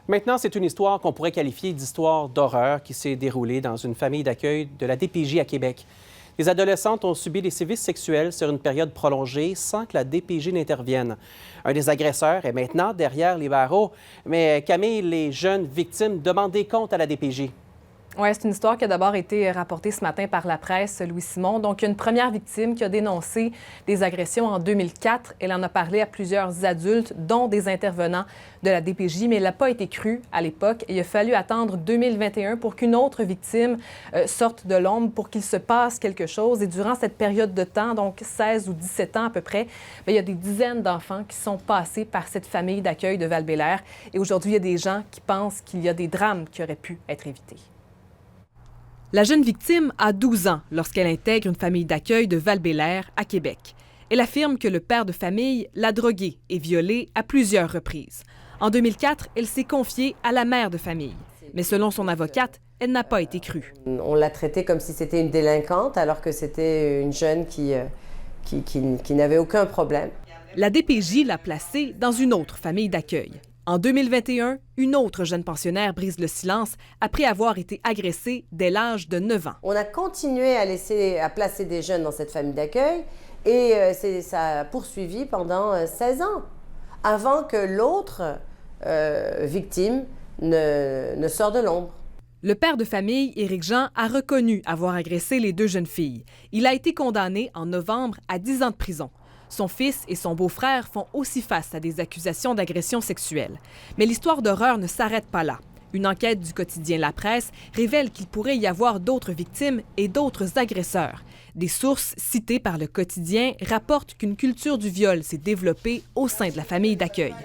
Maintenant, c'est une histoire qu'on pourrait qualifier d'histoire d'horreur qui s'est déroulée dans une famille d'accueil de la DPJ à Québec. Les adolescentes ont subi des sévices sexuels sur une période prolongée sans que la DPJ n'intervienne. Un des agresseurs est maintenant derrière les barreaux. Mais Camille, les jeunes victimes demandent des comptes à la DPJ. Oui, c'est une histoire qui a d'abord été rapportée ce matin par la presse, Louis-Simon. Donc, il y a une première victime qui a dénoncé des agressions en 2004. Elle en a parlé à plusieurs adultes, dont des intervenants de la DPJ, mais elle n'a pas été crue à l'époque. Il a fallu attendre 2021 pour qu'une autre victime sorte de l'ombre, pour qu'il se passe quelque chose. Et durant cette période de temps, donc 16 ou 17 ans à peu près, bien, il y a des dizaines d'enfants qui sont passés par cette famille d'accueil de Val-Bélair. Et aujourd'hui, il y a des gens qui pensent qu'il y a des drames qui auraient pu être évités. La jeune victime a 12 ans lorsqu'elle intègre une famille d'accueil de Val-Bélair à Québec. Elle affirme que le père de famille l'a droguée et violée à plusieurs reprises. En 2004, elle s'est confiée à la mère de famille. Mais selon son avocate, elle n'a pas été crue. On l'a traitée comme si c'était une délinquante, alors que c'était une jeune qui n'avait aucun problème. La DPJ l'a placée dans une autre famille d'accueil. En 2021, une autre jeune pensionnaire brise le silence après avoir été agressée dès l'âge de 9 ans. On a continué à placer des jeunes dans cette famille d'accueil et ça a poursuivi pendant 16 ans, avant que l'autre victime ne sorte de l'ombre. Le père de famille, Éric Jean, a reconnu avoir agressé les deux jeunes filles. Il a été condamné en novembre à 10 ans de prison. Son fils et son beau-frère font aussi face à des accusations d'agression sexuelle. Mais l'histoire d'horreur ne s'arrête pas là. Une enquête du quotidien La Presse révèle qu'il pourrait y avoir d'autres victimes et d'autres agresseurs. Des sources citées par le quotidien rapportent qu'une culture du viol s'est développée au sein de la famille d'accueil.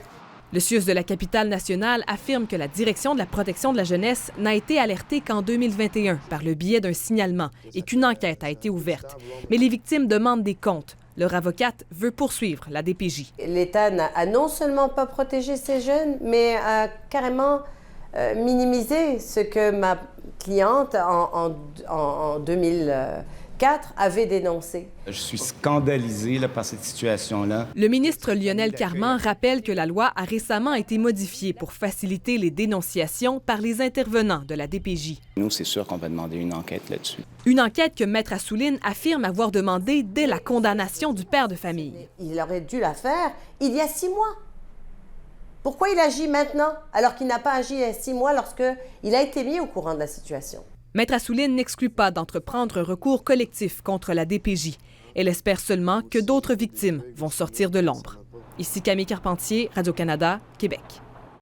Le CIUS de la capitale nationale affirme que la Direction de la protection de la jeunesse n'a été alertée qu'en 2021 par le biais d'un signalement et qu'une enquête a été ouverte. Mais les victimes demandent des comptes. Leur avocate veut poursuivre la DPJ. L'État n'a non seulement pas protégé ces jeunes, mais a carrément minimisé ce que ma cliente en 2004 avait dénoncé. Je suis scandalisé par cette situation-là. Le ministre Lionel Carman rappelle que la loi a récemment été modifiée pour faciliter les dénonciations par les intervenants de la DPJ. Nous, c'est sûr qu'on va demander une enquête là-dessus. Une enquête que Maître Assouline affirme avoir demandé dès la condamnation du père de famille. Il aurait dû la faire il y a 6 mois. Pourquoi il agit maintenant, alors qu'il n'a pas agi il y a 6 mois lorsqu'il a été mis au courant de la situation? Maître Assouline n'exclut pas d'entreprendre un recours collectif contre la DPJ. Elle espère seulement que d'autres victimes vont sortir de l'ombre. Ici Camille Carpentier, Radio-Canada, Québec.